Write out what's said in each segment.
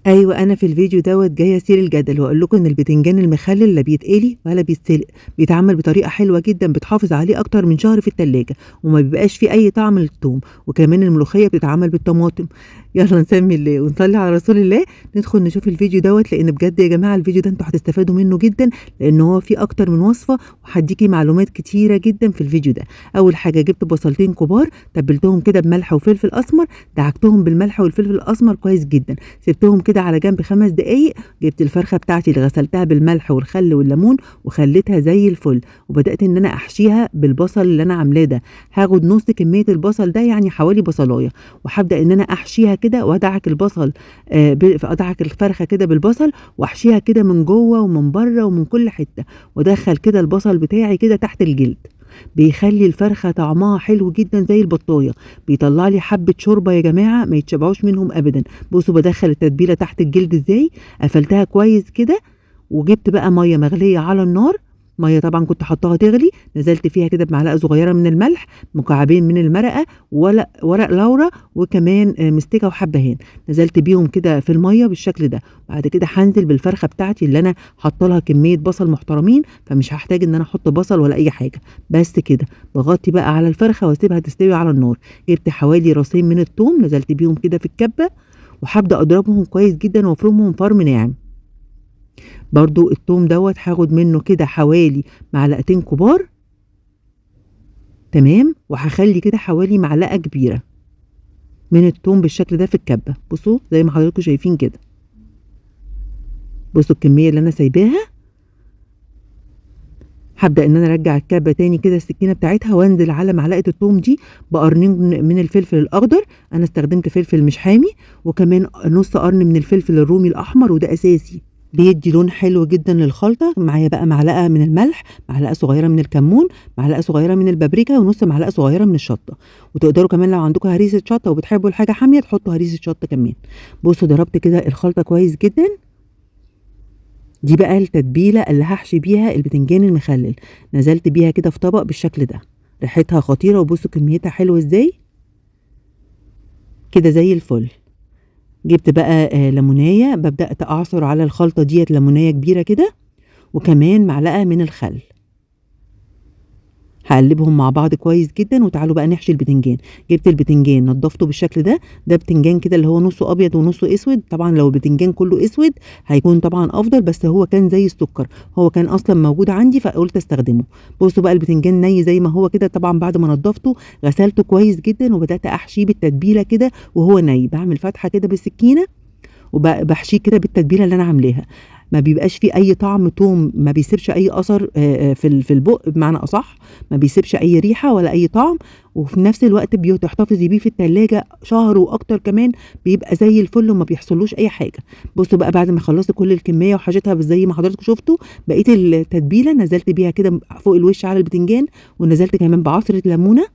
أيوه، أنا في الفيديو دوّة جاية أثير الجدل وأقول لكم إن البتنجان المخلل لا بيتقلي ولا بيتسلق، بيتعمل بطريقة حلوة جدًا بتحافظ عليه أكتر من شهر في التلاجة، وما بيبقاش فيه أي طعم للتوم، وكمان الملوخية بتتعمل بالطماطم. يالّا نسمي الله ونصلي على رسول الله، ندخل نشوف الفيديو دوّة، لإن بجد يا جماعة الفيديو ده أنتم هتستفادوا منه جدًا، لإن هو فيه أكتر من وصفة، وهادّيكِ معلومات كتيرة جدًا في الفيديو ده. أول حاجة جبت بصلتين كبار، تبلتهم كده بملح وفلفل أسمر، دعكتهم بالملح والفلفل الأسمر كويس جدًا. سِبتهم كده على جنب 5 دقايق، جِبت الفرخة بتاعتي اللي غسلتها بالملح والخل والليمون وخلّيتها زي الفل، وبدأت إن أنا أحشيها بالبصل اللي أنا عاملاه ده، هاخد نُص كمية البصل ده يعني حوالي بصلاية، وهابدأ إن أنا أحشيها كده وأدعك البصل أدعك الفرخة كده بالبصل وأحشيها كده من جوّه ومن برّه ومن كل حتة، وأدخّل كده البصل بتاعي كده تحت الجلد، بيخلّي الفرخة طعمها حلو جدًا زي البطاية، بيطلّع لي حبّة شوربة يا جماعة ما يتشبعوش منهم أبدًا. بُصّوا بادخّل التتبيلة تحت الجلد إزاي، قفلتها كويس كده، وجِبت بقى مَيّة مغلية على النار، مَيّة طبعًا كنت حاطاها تغلي، نزلت فيها كده بمعلقة صغيرة من الملح، مكعبين من المرقة، ورق لورا، وكمان مستكة وحبهان، نزلت بيهم كده في المَيّة بالشكل ده، بعد كده هانزل بالفرخة بتاعتي اللي أنا حاطة لها كمية بصل محترمين، فمش هاحتاج إن أنا أحط بصل ولا أي حاجة، بس كده، باغطّي بقى على الفرخة واسيبها تستوي على النار، جِبت حوالي راسين من التوم نزلت بيهم كده في الكبة، وهابدأ أضربهم كويس جدًا وأفرمهم فرم ناعم. برضه التوم دوّة هاخد منه كده حوالي معلقتين كبار، تمام، وهاخلّي كده حوالي معلقة كبيرة من التوم بالشكل ده في الكبة، بُصّوا زي ما حضراتكم شايفين كده، بُصّوا الكمية اللي أنا سايباها، هابدأ إن أنا أرجّع الكبة تاني كده السكينة بتاعتها وأنزل على معلقة التوم دي بقرنين من الفلفل الأخضر، أنا استخدمت فلفل مش حامي، وكمان نُص قرن من الفلفل الرومي الأحمر وده أساسي. بيدّي لون حلو جدًا للخلطة، معايا بقى معلقة من الملح، معلقة صغيرة من الكمون، معلقة صغيرة من البابريكا، ونُص معلقة صغيرة من الشطة، وتقدروا كمان لو عندكم هريسة شطة وبتحبوا الحاجة حامية تحطوا هريسة شطة كمان. بُصّوا ضربت كده الخلطة كويس جدًا، دي بقى التتبيلة اللي هاحشي بيها البتنجان المخلل، نزلت بيها كده في طبق بالشكل ده، ريحتها خطيرة وبُصّوا كميتها حلوة إزاي، كده زي الفل. جِبت بقى ليموناية بدأت أعصر على الخلطة ديّة ليموناية كبيرة كده، وكمان معلقة من الخل. هاقلّبهم مع بعض كويس جدًا، وتعالوا بقى نحشي البتنجان، جِبت البتنجان نضّفته بالشكل ده، ده بتنجان كده اللي هو نُصّه أبيض ونُصّه أسود، طبعًا لو البتنجان كلّه أسود هيكون طبعًا أفضل، بس هو كان زي السُكّر، هو كان أصلًا موجود عندي فقُلت أستخدمه. بُصّوا بقى البتنجان ني زي ما هو كده، طبعًا بعد ما نضّفته غسلته كويس جدًا، وبدأت أحشيه بالتتبيلة كده وهو ني، باعمل فتحة كده بالسكينة باحشيه كده بالتتبيلة اللي أنا عاملاها، ما بيبقاش فيه أي طعم توم، ما بيسيبش أي أثر في البُق بمعنى أصح، ما بيسيبش أي ريحة ولا أي طعم، وفي نفس الوقت تحتفظي بيه في التلاجة شهر وأكتر كمان، بيبقى زي الفل وما بيحصلوش أي حاجة. بُصّوا بقى بعد ما خلّصت كل الكمية وحشيتها زي ما حضراتكم شُفتوا، بقية التتبيلة نزلت بيها كده فوق الوش على البتنجان، ونزلت كمان بعصرة ليمونة،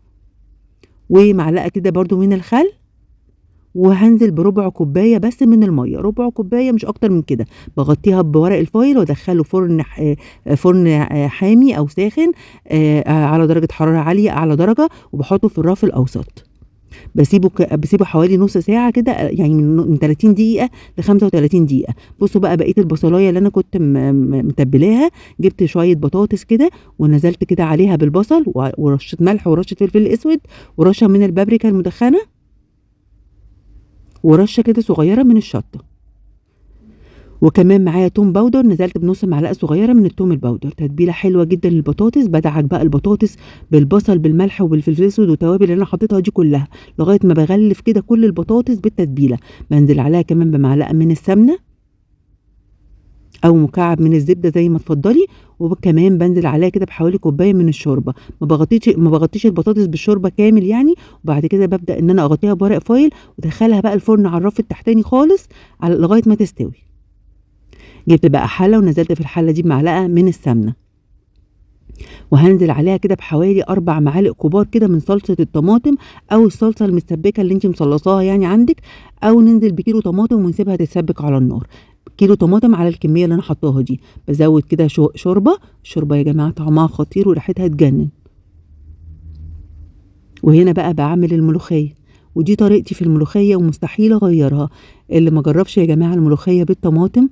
ومعلقة كده برضه من الخل، وهانزل بربع كوباية بس من المَيّة، ربع كوباية مش أكتر من كده، باغطّيها بورق الفويل وادخّله فرن حامي أو ساخن على درجة حرارة عالية أعلى درجة، وباحطه في الرف الأوسط، باسيبه حوالي نُص ساعة كده يعني من 30 دقيقة ل35 دقيقة. بُصّوا بقى بقية البصلاية اللي أنا كنت متبّلاها، جِبت شوية بطاطس كده ونزلت كده عليها بالبصل ورشة ملح ورشة فلفل أسود ورشة من البابريكا المدخنة ورشة كده صغيرة من الشطة، وكمان معايا توم باودر نزلت بنُص معلقة صغيرة من التوم الباودر، تتبيلة حلوة جدًا للبطاطس، بادعك بقى البطاطس بالبصل بالملح وبالفلفل الأسود والتوابل اللي أنا حطيتها دي كلها، لغاية ما باغلِّف كده كل البطاطس بالتتبيلة، بانزل عليها كمان بمعلقة من السمنة أو مكعب من الزبدة زي ما تفضّلي، وكمان بانزل عليها كده بحوالي كوباية من الشوربة، ما باغطّيش البطاطس بالشوربة كامل يعني، وبعد كده بابدأ إن أنا أغطّيها بورق فويل وادخّلها بقى الفرن على الرف التحتاني خالص لغاية ما تستوي. جِبت بقى حلة ونزلت في الحلة دي بمعلقة من السمنة، وهانزل عليها كده بحوالي 4 معالق كبار كده من صلصة الطماطم أو الصلصة المتسبكة اللي أنتِ مصلّصاها يعني عندِك، أو ننزل بكيلو طماطم ونسيبها تتسبك على النار. كيلو طماطم على الكمية اللي أنا حاطاها دي، بازوّد كده شوربة، الشوربة يا جماعة طعمها خطير وريحتها تجنن. وهنا بقى باعمل الملوخية، ودي طريقتي في الملوخية ومستحيل اغيرها. اللي ما جربش يا جماعة الملوخية بالطماطم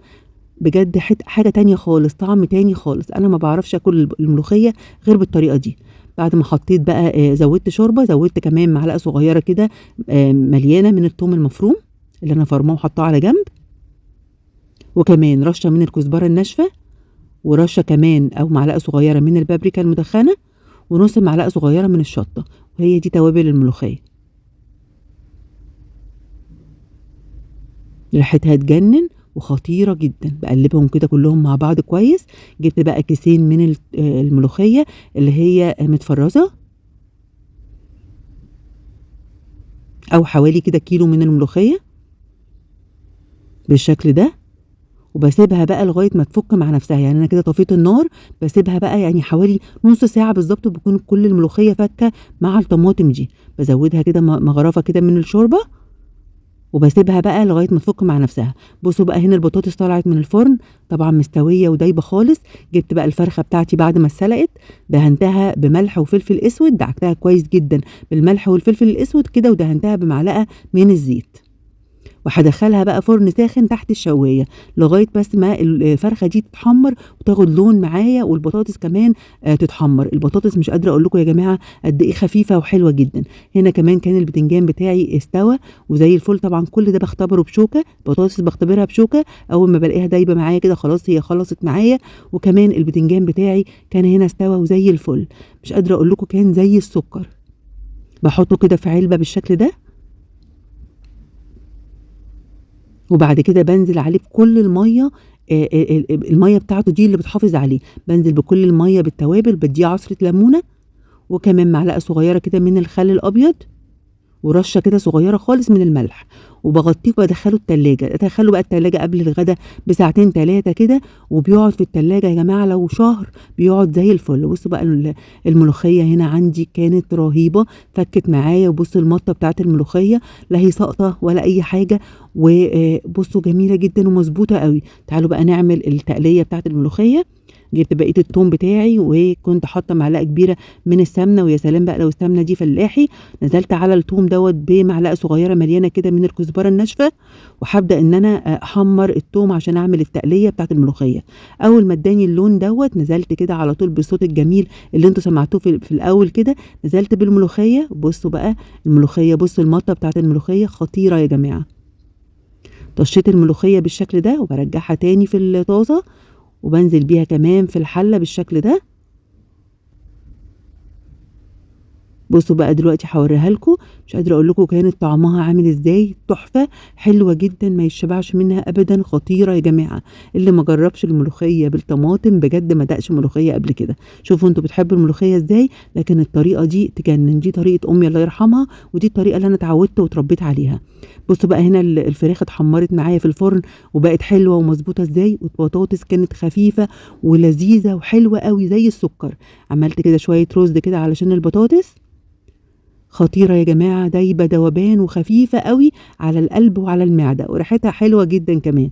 بجد حاجة تانية خالص، طعم تاني خالص. انا ما بعرفش اكل الملوخية غير بالطريقة دي. بعد ما حطيت بقى زودت شوربة، زودت كمان معلقة صغيرة كده مليانة من الثوم المفروم اللي انا فرماه وحطاه على جنب، وكمان رشة من الكزبرة الناشفة، ورشة كمان او معلقة صغيرة من البابريكا المدخنة، ونص معلقة صغيرة من الشطة. وهي دي توابل الملوخية. ريحتها تجنن وخطيرة جدا. بقلبهم كده كلهم مع بعض كويس. جبت بقى كيسين من الملوخية اللي هي متفرزة، او حوالي كده كيلو من الملوخية بالشكل ده، وبسيبها بقى لغاية ما تفك مع نفسها. يعني انا كده طفيت النار، بسيبها بقى يعني حوالي نص ساعة بالظبط، بتكون كل الملوخية فكة مع الطماطم دي. بزودها كده مغرفة كده من الشوربة، وبسيبها بقى لغايه ما تفك مع نفسها. بصوا بقى هنا البطاطس طلعت من الفرن طبعا مستويه ودايبه خالص. جبت بقى الفرخه بتاعتي بعد ما اتسلقت، دهنتها بملح وفلفل اسود، دعكتها كويس جدا بالملح والفلفل الاسود كده، ودهنتها بمعلقه من الزيت. وهدخلها بقى فرن ساخن تحت الشوايه لغايه بس ما الفرخه دي تتحمر وتاخد لون معايا، والبطاطس كمان تتحمر. البطاطس مش قادره اقول لكم يا جماعه قد ايه خفيفه وحلوه جدا. هنا كمان كان البتنجان بتاعي استوى وزي الفل. طبعا كل ده بختبره بشوكه، البطاطس بختبرها بشوكه، اول ما بلاقيها دايبه معايا كده خلاص هي خلصت معايا. وكمان البتنجان بتاعي كان هنا استوى وزي الفل، مش قادره اقول لكم كان زي السكر. بحطه كده في علبه بالشكل ده، وبعد كده بنزل عليه بكل الميه. الميه بتاعته دي اللي بتحافظ عليه. بنزل بكل الميه بالتوابل، بديه عصره ليمونه، وكمان معلقه صغيره كده من الخل الابيض، ورشه كده صغيره خالص من الملح، وبغطيه وبدخله التلاجة. ادخله بقى التلاجة قبل الغدا بساعتين 3 كده، وبيقعد في التلاجة يا جماعه لو شهر بيقعد زي الفل. بصوا بقى الملوخيه هنا عندي كانت رهيبه، فكت معايا. وبصوا المطه بتاعت الملوخيه لا هي ساقطه ولا اي حاجه، وبصوا جميله جدا ومظبوطه قوي. تعالوا بقى نعمل التقليه بتاعت الملوخيه. جبت بقيه الثوم بتاعي، وكنت حاطه معلقه كبيره من السمنه، ويا سلام بقى لو السمنه دي فلاحي. نزلت على الثوم دوت بمعلقه صغيره مليانه كده من الكزبره الناشفه، وهبدا ان انا احمر الثوم عشان اعمل التقليه بتاعت الملوخيه. اول ما اداني اللون دوت نزلت كده على طول بالصوت الجميل اللي انتوا سمعتوه في الاول كده، نزلت بالملوخيه. بصوا بقى الملوخيه، بصوا المطه بتاعت الملوخيه خطيره يا جماعه. طشيت الملوخيه بالشكل ده وبرجعها تاني في الطاسه، وبنزل بيها كمان في الحلة بالشكل ده. بصوا بقى دلوقتي هوريها لكم. مش قادره اقول لكم كانت طعمها عامل ازاي، تحفه حلوه جدا ما يشبعش منها ابدا، خطيره يا جماعه. اللي ما جربش الملوخيه بالطماطم بجد ما دقش ملوخيه قبل كده. شوفوا انتوا بتحبوا الملوخيه ازاي، لكن الطريقه دي تجنن. دي طريقه امي الله يرحمها، ودي الطريقه اللي انا اتعودت واتربيت عليها. بصوا بقى هنا الفراخ اتحمرت معايا في الفرن وبقت حلوه ومظبوطه ازاي، والبطاطس كانت خفيفه ولذيذه وحلوه قوي زي السكر. عملت كده شويه رز كده علشان البطاطس، خطيرة يا جماعة، دايبة دوبان وخفيفة قوي على القلب وعلى المعدة، وريحتها حلوة جدا كمان.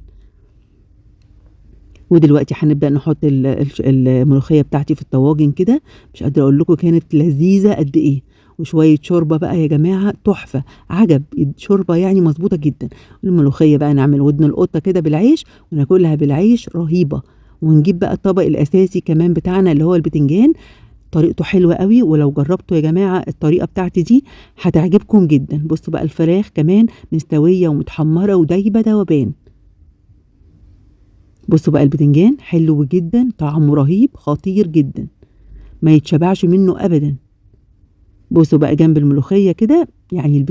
ودلوقتي هنبدأ نحط الملوخية بتاعتي في الطواجن كده. مش قادرة اقول لكم كانت لذيذة قد ايه. وشوية شوربة بقى يا جماعة تحفة، عجب شوربة يعني مظبوطة جدا. الملوخية بقى نعمل ودن القطة كده بالعيش وناكلها بالعيش، رهيبة. ونجيب بقى الطبق الأساسي كمان بتاعنا اللي هو البتنجان، طريقته حلوة قوي. ولو جربتوا يا جماعة الطريقة بتاعتي دي هتعجبكم جدا. بصوا بقى الفراخ كمان مستوية ومتحمرة ودايبة دوبان. بصوا بقى البتنجان حلو جدا، طعمه رهيب خطير جدا، ما يتشبعش منه ابدا. بصوا بقى جنب الملوخية كده، يعني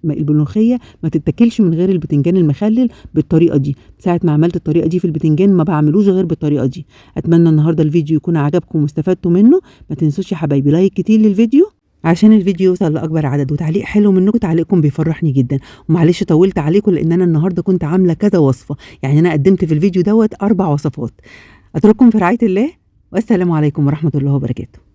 الملوخية ما تتاكلش من غير البتنجان المخلل بالطريقة دي. ساعة ما عملت الطريقة دي في البتنجان ما بعملوش غير بالطريقة دي. اتمنى النهاردة الفيديو يكون عجبكم واستفدتوا منه. ما تنسوش يا حبايبي لايك كتير للفيديو عشان الفيديو يوصل لاكبر عدد، وتعليق حلو منكم، تعليقكم بيفرحني جدا. ومعلش طولت عليكم لان انا النهارده كنت عامله كذا وصفه، يعني انا قدمت في الفيديو دوت 4 وصفات. اترككم في رعايه الله، والسلام عليكم ورحمه الله وبركاته.